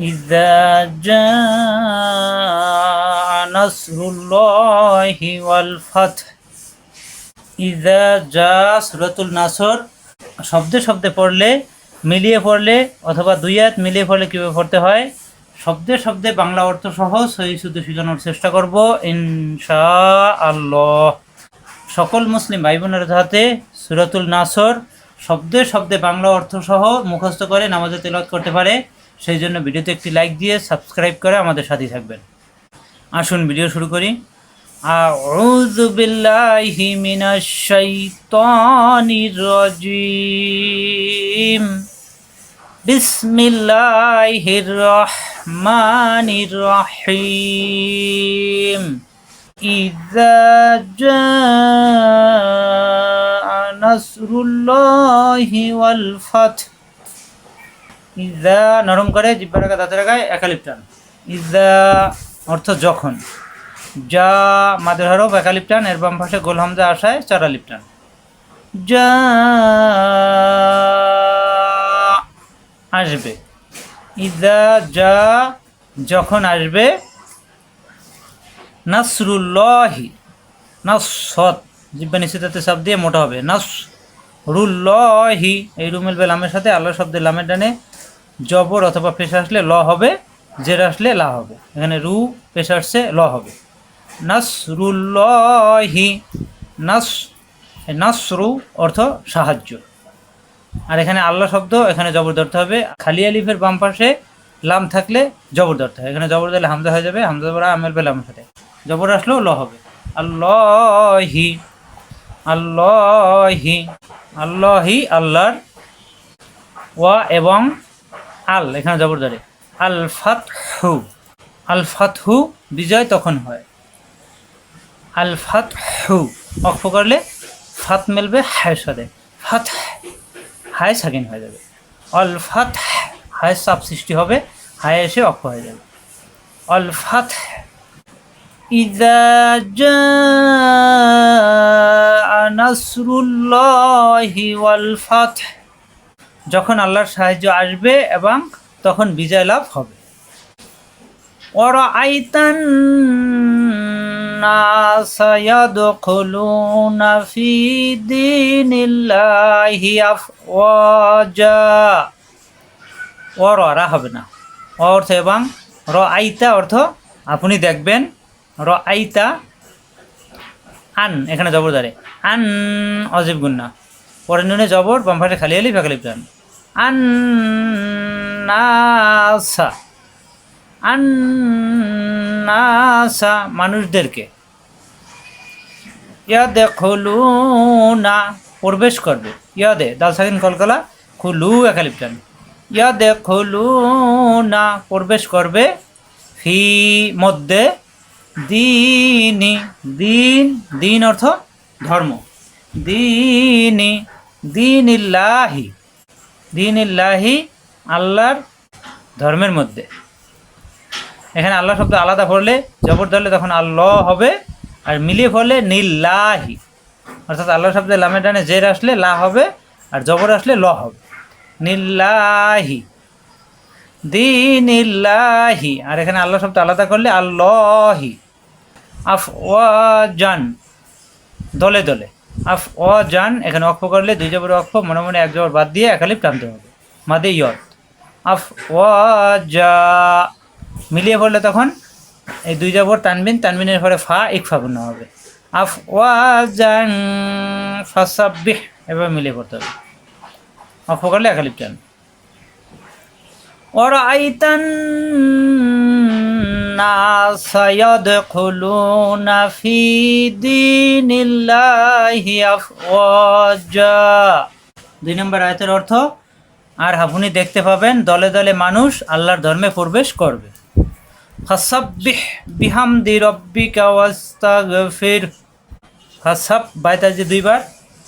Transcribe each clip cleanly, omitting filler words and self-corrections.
ইযা জাআ নাসরুল্লাহি ওয়াল ফাতহ। ইযা জাআ সূরাতুল নাসর শব্দে শব্দে পড়লে, মিলিয়ে পড়লে অথবা দুই আয়াত মিলিয়ে পড়লে কীভাবে পড়তে হয়, শব্দে শব্দে বাংলা অর্থ সহ সহি শুদ্ধ শেখানোর চেষ্টা করব ইনশাআল্লাহ। সকল মুসলিম ভাই বোনের হাতে সূরাতুল নাসর শব্দে শব্দে বাংলা অর্থ সহ মুখস্থ করে নামাজে তেলাওয়াত করতে পারে, সেই জন্য ভিডিওতে একটি লাইক দিয়ে সাবস্ক্রাইব করে আমাদের সাথেই থাকবেন। আসুন ভিডিও শুরু করি। আউযু বিল্লাহি মিনাশ শাইতানির রাজিম। বিসমিল্লাহির রহমানির রহিম। ইযা জাআ নাসরুল্লাহি ওয়াল ফাতহ। ইযা নরম করে জিহ্বা রাখা দাঁতে রাখায় একালিপ টান। ইযা অর্থ যখন, যা মাদের হরফ একালিপ টান, এর বাম পাশে গোল হামজা আসায় চারালিপ টান। যা আসবে। ইযা যা যখন আসবে, নাসরুল্লাহি নাসত জিহ্বা নিচেতে চাপ দিয়ে মোটা হবে, নাসরুল্লাহি এই রুমেল বে লামের সাথে আল্লাহ শব্দের লামের ডানে জবর অথবা পেশ আসলে ল হবে, জের আসলে লা হবে। এখানে রু পেশ আসছে, ল হবে। নাসরুল্লাহি নাসরু অর্থ সাহায্য, আর এখানে আল্লাহ শব্দ এখানে জবর ধরতে হবে। খালি আলিফের বাম পাশে লাম থাকলে জবর ধরতে হয়, এখানে জবর দিলে হামজা হয়ে যাবে, হামজা বলা আমেল বে লামের সাথে জবর আসলেও ল হবে। আল্লাহি আল্লাহি আল্লাহি আল্লাহর, ওয়া এবং আল এখানে জবর ধরে। আল ফাতহু আল ফাতহু বিজয় তখন হয়। আল ফাতহু অক্ষ করলে ফাত মেলবে হায়ের সাথে, ফাত হায় সাকিন হয়ে যাবে। অল ফাত হায় চাপ সৃষ্টি হবে, হায় এসে অক্ষ হয়ে যাবে। অল ফাত। ইযা জাআ নাসরুল্লাহি ওয়াল ফাতহ যখন আল্লাহর সাহায্য আসবে এবং তখন বিজয় লাভ হবে। ওয়ারাআইতান নাসা ইয়াদখুলুনা ফি দীনিল্লাহি আফওয়াজা। ওয়ারা হবে না, অর্থ এবং রাআইতা অর্থ আপনি দেখবেন, রাআইতা আন এখানে জবর ধরে, আন অজিব গুন্না, পরে নুনে জবর বাম পাশে খালি আলিফ একালিফ টান। আন্নাসা আন্নাসা মানুষদেরকে। ইয়াদখুলুনা প্রবেশ করবে, ইয়াদে দাল সাকিন কলকলা খুলু একালিফ টান। ইয়াদখুলুনা প্রবেশ করবে, ফি মধ্যে, দীনি দিন দিন অর্থ ধর্ম, দীনি দীনিল্লাহি দীনিল্লাহি আল্লাহর ধর্মের মধ্যে। এখানে আল্লাহ শব্দ আলাদা পড়লে জবর ধরলে তখন আল্লাহ হবে, আর মিলিয়ে পড়লে নিল্লাহি, অর্থাৎ আল্লাহ শব্দের লামের ডানে জের আসলে লা হবে, আর জবর আসলে ল হবে। নিল্লাহি দীনিল্লাহি, আর এখানে আল্লাহ শব্দ আলাদা করলে আল্লাহি। আফওয়াজান দলে দলে, আফওয়াজান এখানে অক্ষ করলে দুই জবর অক্ষ মনে মনে এক জবর বাদ দিয়ে একালিফ টানতে হবে, মাদে ইয়ত। আফওয়াজা মিলিয়ে পড়লে তখন এই দুই জবর তানবিন, তানবিনের পরে ফা ইকফা গুণ হবে। আফওয়াজান ফাসাব্বিহ এভাবে মিলিয়ে পড়তে হবে, অক্ষ করলে একালিফ টান। ওয়ারাআইতান নাসা ইয়াদখুলুনা ফি দীনিল্লাহি আফওয়াজা। 2 নম্বর আয়াতের অর্থ, আর আপনি দেখতে পাবেন দলে দলে মানুষ আল্লাহর ধর্মে প্রবেশ করবে। ফাসাব্বিহ বিহামদি রাব্বিকা ওয়াস্তাগফির। ফাসাব বাইতা যে দুইবার,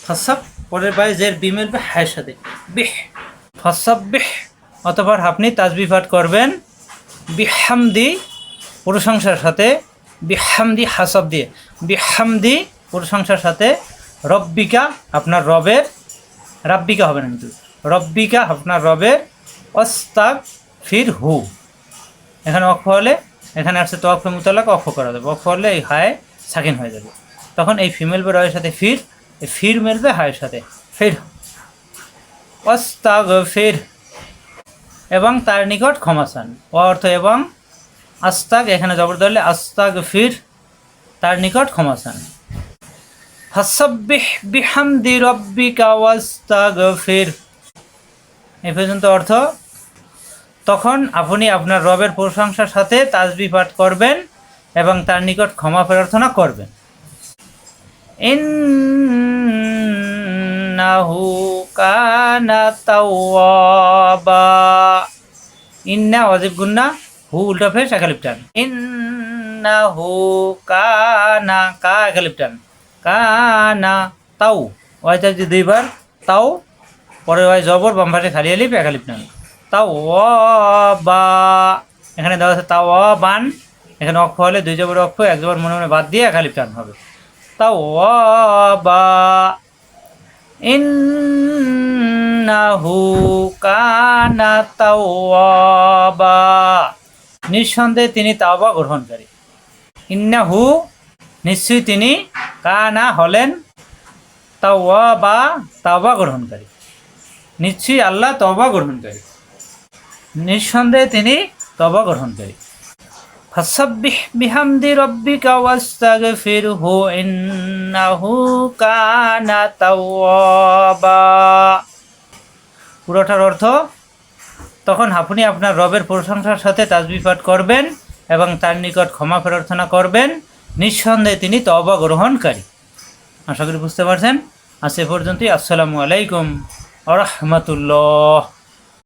ফাসাব পরের বাই জের বিমেল বে হায়ের সাথে, বিহ ফাসাব্বিহ অতঃপর আপনি তাসবিহ পাঠ করবেন, বিহামদি প্রশংসার সাথে, বিহামদি হাসাব দিয়ে, বিহামদি প্রশংসার সাথে, রব্বিকা আপনার রবের, রাব্বিকা হবে না কিন্তু, রব্বিকা আপনার রবের, অস্তাগফিরহু এখানে অক্ষ হলে এখানে আসছে তোয়াক্ফে মুতালাক, অক্ষ করা যাবে। অক্ষ হলে এই হায় সাকিন হয়ে যাবে, তখন এই ফি মিলবে রয়ের সাথে ফির, এই ফির মিলবে হায়ের সাথে ফির। আস্তাগফির, এবং তার নিকট ক্ষমা চান। অর্থ এবং আস্তাগ, এখানে জবর ধরলে আস্তাগফির, তার নিকট ক্ষমা চান। ফাসাব্বিহ বিহামদি রাব্বিকা ওয়াস্তাগফির, এই পর্যন্ত অর্থ। তখন আপনি আপনার রবের প্রশংসার সাথে তাসবিহ পাঠ করবেন এবং তার নিকট ক্ষমা প্রার্থনা করবেন। ইন্নাহু কানা তাওয়াবা, ইন্না ওয়াজিব গুন্না, হু উল্টা ফেস একালিপ টান। ইন্নাহু কানা, কা একালিপ টান, কানা তাও, ওয়াইটা যে দুইবার তাও, পরে ওয়াই জবর, বাম পাশে খালি আলিপ একালিপ টান। তাওয়াবা, এখানে দেওয়া আছে তাওয়াবান, এখানে অক্ষ হলে দুই জবর অক্ষ, এক জবর মনে মনে বাদ দিয়ে একালিপ টান হবে। তাওয়াবা, ইন্নাহু কানা তাওয়াবা, নিঃসন্দেহে তিনি তাওবা গ্রহণকারী। ইন্নাহু, নিশ্চয়ই তিনি, কানা হলেন, তাওয়াবা, তাওবা গ্রহণকারী। নিশ্চয়ই আল্লাহ তওবা গ্রহণকারী, নিঃসন্দেহে তিনি তওবা গ্রহণকারী। ফাসাব্বিহ বিহামদি রাব্বিকা ওয়াস্তাগফিরহু ইন্নাহু কানা তাওয়াবা। পুরোটার অর্থ, তখন আপনি আপনার রবের প্রশংসার সাথে তাসবিহ পাঠ করবেন এবং তার নিকট ক্ষমা প্রার্থনা করবেন, নিঃসন্দেহে তিনি তওবা গ্রহণকারী। আশা করি বুঝতে পারছেন। আজ এ পর্যন্তই। আসসালামু আলাইকুম ওয়া রাহমাতুল্লাহ।